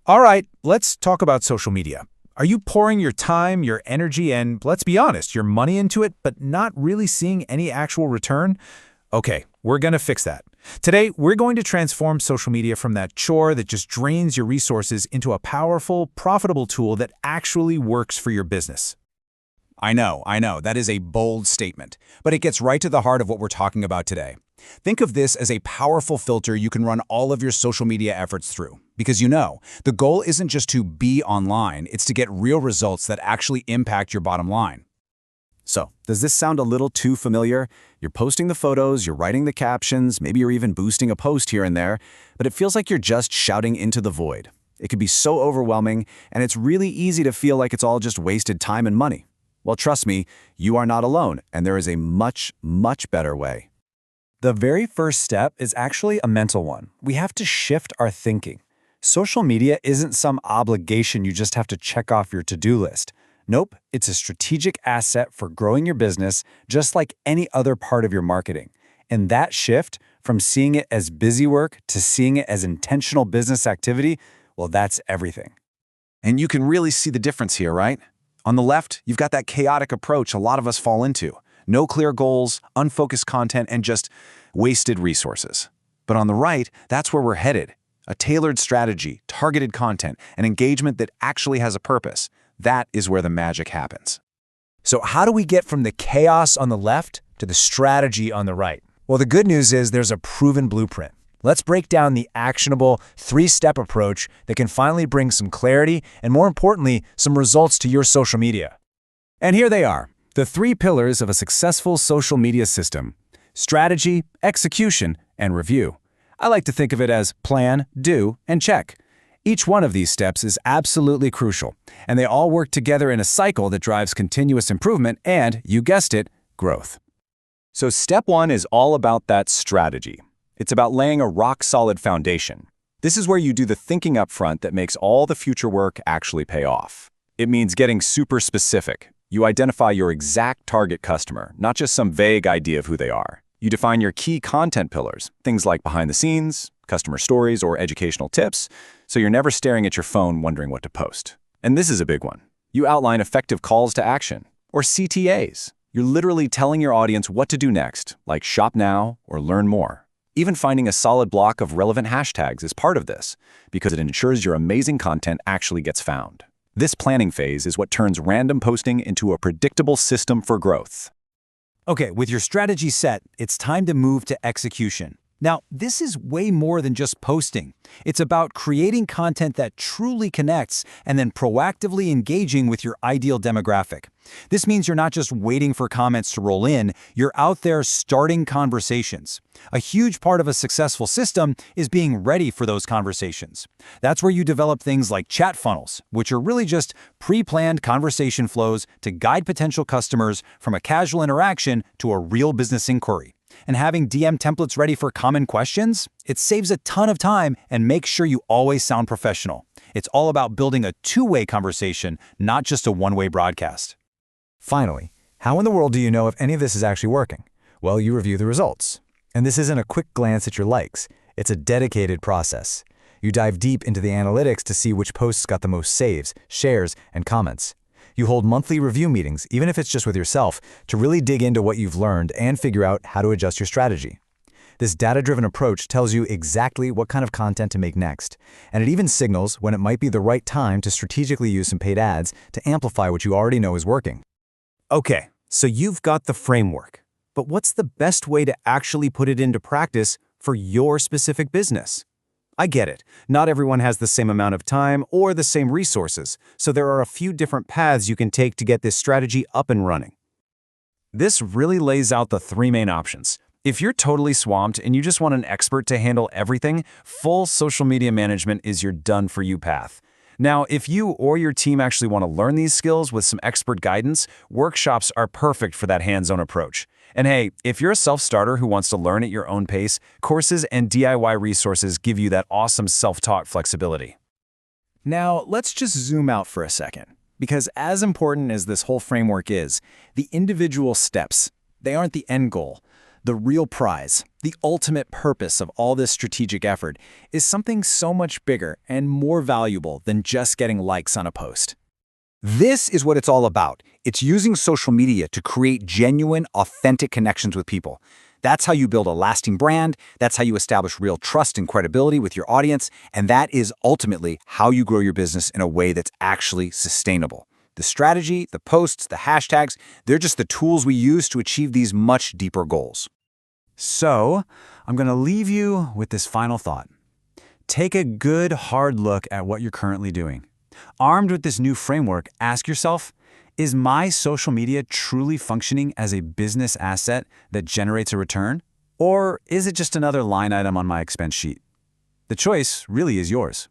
All right, let's talk about social media. Are you pouring your time, your energy, and let's be honest, your money into it, but not really seeing any actual return? Okay, we're going to fix that. Today, we're going to transform social media from that chore that just drains your resources into a powerful, profitable tool that actually works for your business. I know, that is a bold statement, but it gets right to the heart of what we're talking about today. Think of this as a powerful filter you can run all of your social media efforts through. Because the goal isn't just to be online, it's to get real results that actually impact your bottom line. So, does this sound a little too familiar? You're posting the photos, you're writing the captions, maybe you're even boosting a post here and there, but it feels like you're just shouting into the void. It can be so overwhelming, and it's really easy to feel like it's all just wasted time and money. Well, trust me, you are not alone, and there is a much, much better way. The very first step is actually a mental one. We have to shift our thinking. Social media isn't some obligation you just have to check off your to-do list. Nope, it's a strategic asset for growing your business, just like any other part of your marketing. And that shift from seeing it as busy work to seeing it as intentional business activity, well, that's everything. And you can really see the difference here, right? On the left, you've got that chaotic approach a lot of us fall into. No clear goals, unfocused content, and just wasted resources. But on the right, that's where we're headed. A tailored strategy, targeted content, and engagement that actually has a purpose. That is where the magic happens. So how do we get from the chaos on the left to the strategy on the right? Well, the good news is there's a proven blueprint. Let's break down the actionable three-step approach that can finally bring some clarity and, more importantly, some results to your social media. And here they are, the three pillars of a successful social media system: strategy, execution, and review. I like to think of it as plan, do, and check. Each one of these steps is absolutely crucial, and they all work together in a cycle that drives continuous improvement and, you guessed it, growth. So step one is all about that strategy. It's about laying a rock-solid foundation. This is where you do the thinking up front that makes all the future work actually pay off. It means getting super specific. You identify your exact target customer, not just some vague idea of who they are. You define your key content pillars, things like behind the scenes, customer stories, or educational tips, so you're never staring at your phone wondering what to post. And this is a big one. You outline effective calls to action, or CTAs. You're literally telling your audience what to do next, like shop now or learn more. Even finding a solid block of relevant hashtags is part of this, because it ensures your amazing content actually gets found. This planning phase is what turns random posting into a predictable system for growth. Okay, with your strategy set, it's time to move to execution. Now, this is way more than just posting. It's about creating content that truly connects and then proactively engaging with your ideal demographic. This means you're not just waiting for comments to roll in, you're out there starting conversations. A huge part of a successful system is being ready for those conversations. That's where you develop things like chat funnels, which are really just pre-planned conversation flows to guide potential customers from a casual interaction to a real business inquiry. And having DM templates ready for common questions, it saves a ton of time and makes sure you always sound professional. It's all about building a two-way conversation, not just a one-way broadcast. Finally, how in the world do you know if any of this is actually working? Well, you review the results. And this isn't a quick glance at your likes. It's a dedicated process. You dive deep into the analytics to see which posts got the most saves, shares, and comments. You hold monthly review meetings, even if it's just with yourself, to really dig into what you've learned and figure out how to adjust your strategy. This data-driven approach tells you exactly what kind of content to make next, and it even signals when it might be the right time to strategically use some paid ads to amplify what you already know is working. Okay, so you've got the framework, but what's the best way to actually put it into practice for your specific business? I get it. Not everyone has the same amount of time or the same resources, so there are a few different paths you can take to get this strategy up and running. This really lays out the three main options. If you're totally swamped and you just want an expert to handle everything, full social media management is your done-for-you path. Now, if you or your team actually want to learn these skills with some expert guidance, workshops are perfect for that hands-on approach. And hey, if you're a self-starter who wants to learn at your own pace, courses and DIY resources give you that awesome self-taught flexibility. Now, let's just zoom out for a second, because as important as this whole framework is, the individual steps, they aren't the end goal. The real prize, the ultimate purpose of all this strategic effort, is something so much bigger and more valuable than just getting likes on a post. This is what it's all about. It's using social media to create genuine, authentic connections with people. That's how you build a lasting brand, that's how you establish real trust and credibility with your audience, and that is ultimately how you grow your business in a way that's actually sustainable. The strategy, the posts, the hashtags, they're just the tools we use to achieve these much deeper goals. So, I'm going to leave you with this final thought. Take a good, hard look at what you're currently doing. Armed with this new framework, ask yourself, is my social media truly functioning as a business asset that generates a return? Or is it just another line item on my expense sheet? The choice really is yours.